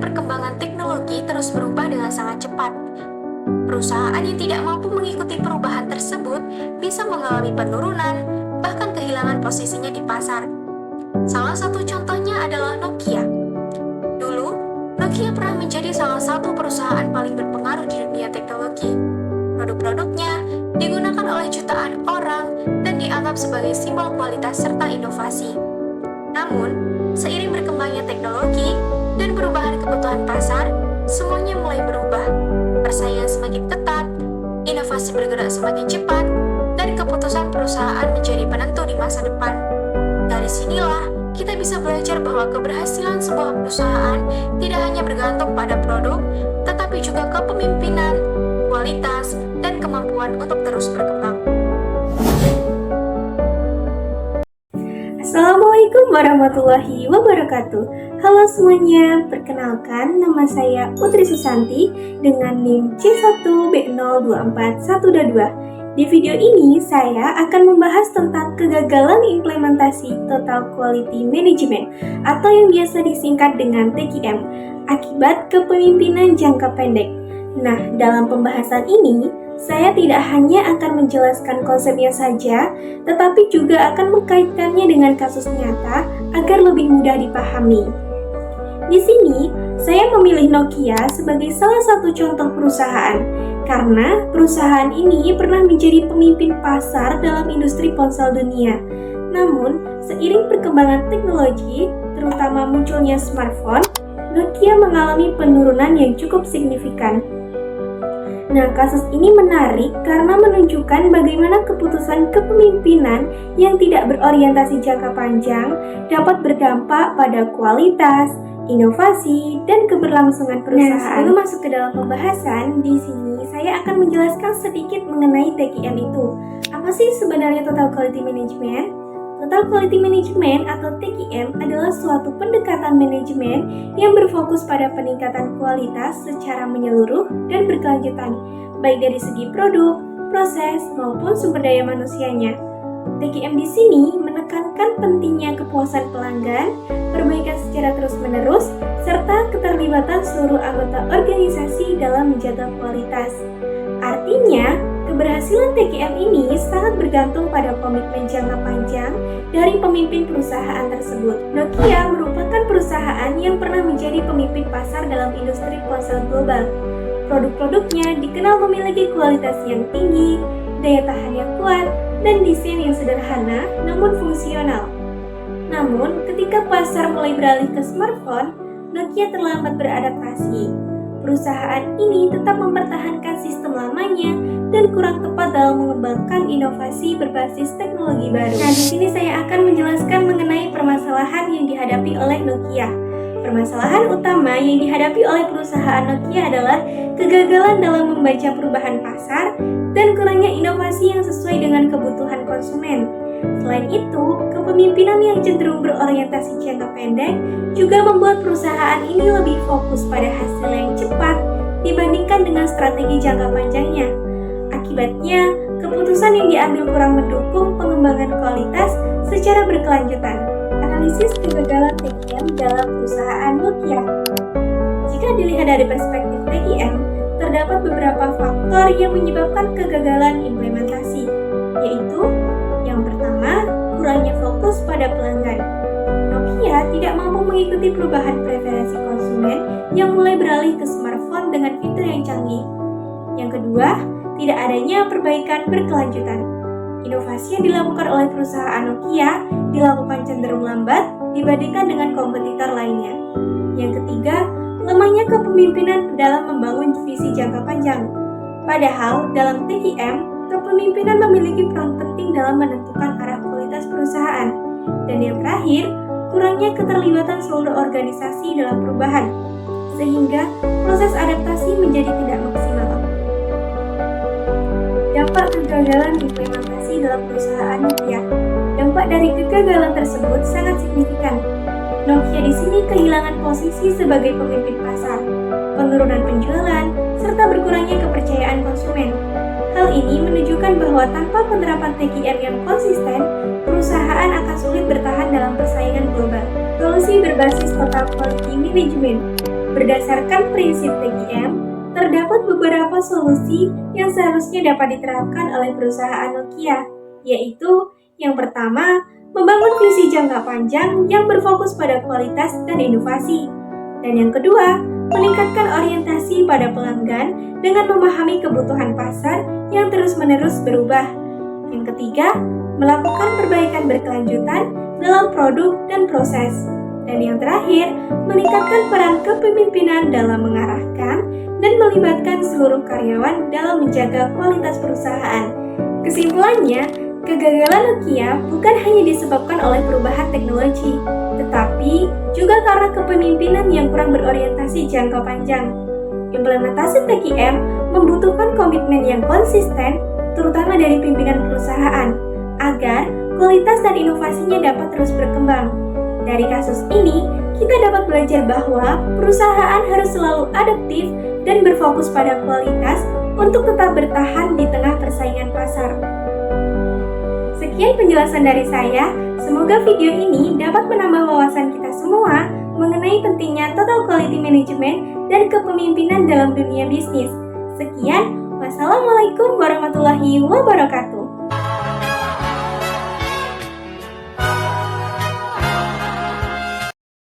perkembangan teknologi terus berubah dengan sangat cepat. Perusahaan yang tidak mampu mengikuti perubahan tersebut bisa mengalami penurunan, bahkan kehilangan posisinya di pasar. Salah satu contohnya adalah Nokia. Dulu, Nokia pernah menjadi salah satu perusahaan paling berpengaruh di dunia teknologi. Produk-produknya digunakan oleh jutaan orang dan dianggap sebagai simbol kualitas serta inovasi. Namun, seiring berkembangnya teknologi dan perubahan kebutuhan pasar, semuanya mulai berubah. Persaingan semakin ketat, inovasi bergerak semakin cepat, dan keputusan perusahaan menjadi penentu di masa depan. Dari sinilah, kita bisa belajar bahwa keberhasilan sebuah perusahaan tidak hanya bergantung pada produk, tetapi juga kepemimpinan, kualitas, dan kemampuan untuk terus berkembang. Assalamualaikum warahmatullahi wabarakatuh. Halo semuanya, perkenalkan nama saya Putri Susanti dengan NIM C1B024122. Di video ini saya akan membahas tentang kegagalan implementasi Total Quality Management atau yang biasa disingkat dengan TQM akibat kepemimpinan jangka pendek. Nah, dalam pembahasan ini saya tidak hanya akan menjelaskan konsepnya saja, tetapi juga akan mengkaitkannya dengan kasus nyata agar lebih mudah dipahami. Di sini, saya memilih Nokia sebagai salah satu contoh perusahaan, karena perusahaan ini pernah menjadi pemimpin pasar dalam industri ponsel dunia. Namun, seiring perkembangan teknologi, terutama munculnya smartphone, Nokia mengalami penurunan yang cukup signifikan. Nah, kasus ini menarik karena menunjukkan bagaimana keputusan kepemimpinan yang tidak berorientasi jangka panjang dapat berdampak pada kualitas, inovasi, dan keberlangsungan perusahaan. Nah, sebelum masuk ke dalam pembahasan, di sini saya akan menjelaskan sedikit mengenai TQM itu. Apa sih sebenarnya Total Quality Management? Total Quality Management atau TQM adalah suatu pendekatan manajemen yang berfokus pada peningkatan kualitas secara menyeluruh dan berkelanjutan, baik dari segi produk, proses, maupun sumber daya manusianya. TQM di sini menekankan pentingnya kepuasan pelanggan, perbaikan secara terus-menerus, serta keterlibatan seluruh anggota organisasi dalam menjaga kualitas. Artinya, keberhasilan TQM ini sangat bergantung pada komitmen jangka panjang dari pemimpin perusahaan tersebut. Nokia merupakan perusahaan yang pernah menjadi pemimpin pasar dalam industri ponsel global. Produk-produknya dikenal memiliki kualitas yang tinggi, daya tahan yang kuat, dan desain yang sederhana namun fungsional. Namun, ketika pasar mulai beralih ke smartphone, Nokia terlambat beradaptasi. Perusahaan ini tetap mempertahankan sistem lamanya dan kurang tepat dalam mengembangkan inovasi berbasis teknologi baru. Nah, di sini saya akan menjelaskan mengenai permasalahan yang dihadapi oleh Nokia. Permasalahan utama yang dihadapi oleh perusahaan Nokia adalah kegagalan dalam membaca perubahan pasar dan kurangnya inovasi yang sesuai dengan kebutuhan konsumen. Selain itu, kepemimpinan yang cenderung berorientasi jangka pendek juga membuat perusahaan ini lebih fokus pada hasil yang cepat dibandingkan dengan strategi jangka panjangnya. Akibatnya, keputusan yang diambil kurang mendukung pengembangan kualitas secara berkelanjutan. Analisis kegagalan TQM dalam perusahaan Nokia. Jika dilihat dari perspektif TQM, terdapat beberapa faktor yang menyebabkan kegagalan implementasi, yaitu yang pertama, kurangnya fokus pada pelanggan. Nokia tidak mampu mengikuti perubahan preferensi konsumen yang mulai beralih ke smartphone dengan fitur yang canggih. Yang kedua, tidak adanya perbaikan berkelanjutan. Inovasi yang dilakukan oleh perusahaan Nokia dilakukan cenderung lambat dibandingkan dengan kompetitor lainnya. Yang ketiga, lemahnya kepemimpinan dalam membangun visi jangka panjang. Padahal, dalam TQM, kepemimpinan memiliki peran penting dalam menentukan arah kualitas perusahaan. Dan yang terakhir, kurangnya keterlibatan seluruh organisasi dalam perubahan, sehingga proses adaptasi menjadi tidak maksimal. Dampak kegagalan implementasi dalam perusahaan Nokia. Dampak dari kegagalan tersebut sangat signifikan. Nokia di sini kehilangan posisi sebagai pemimpin pasar, penurunan penjualan, serta berkurangnya kepercayaan konsumen. Hal ini menunjukkan bahwa tanpa penerapan TQM yang konsisten, perusahaan akan sulit bertahan dalam persaingan global. Solusi berbasis Total Quality Management. Berdasarkan prinsip TGM, terdapat beberapa solusi yang seharusnya dapat diterapkan oleh perusahaan Nokia, yaitu yang pertama, membangun visi jangka panjang yang berfokus pada kualitas dan inovasi. Dan yang kedua, meningkatkan orientasi pada pelanggan dengan memahami kebutuhan pasar yang terus-menerus berubah. Yang ketiga, melakukan perbaikan berkelanjutan dalam produk dan proses. Dan yang terakhir, meningkatkan peran kepemimpinan dalam mengarahkan dan melibatkan seluruh karyawan dalam menjaga kualitas perusahaan. Kesimpulannya, kegagalan Nokia bukan hanya disebabkan oleh perubahan teknologi, tetapi juga karena kepemimpinan yang kurang berorientasi jangka panjang. Implementasi TQM membutuhkan komitmen yang konsisten, terutama dari pimpinan perusahaan, agar kualitas dan inovasinya dapat terus berkembang. Dari kasus ini, kita dapat belajar bahwa perusahaan harus selalu adaptif dan berfokus pada kualitas untuk tetap bertahan di tengah persaingan pasar. Sekian penjelasan dari saya, semoga video ini dapat menambah wawasan kita semua mengenai pentingnya total quality management dan kepemimpinan dalam dunia bisnis. Sekian, wassalamualaikum warahmatullahi wabarakatuh.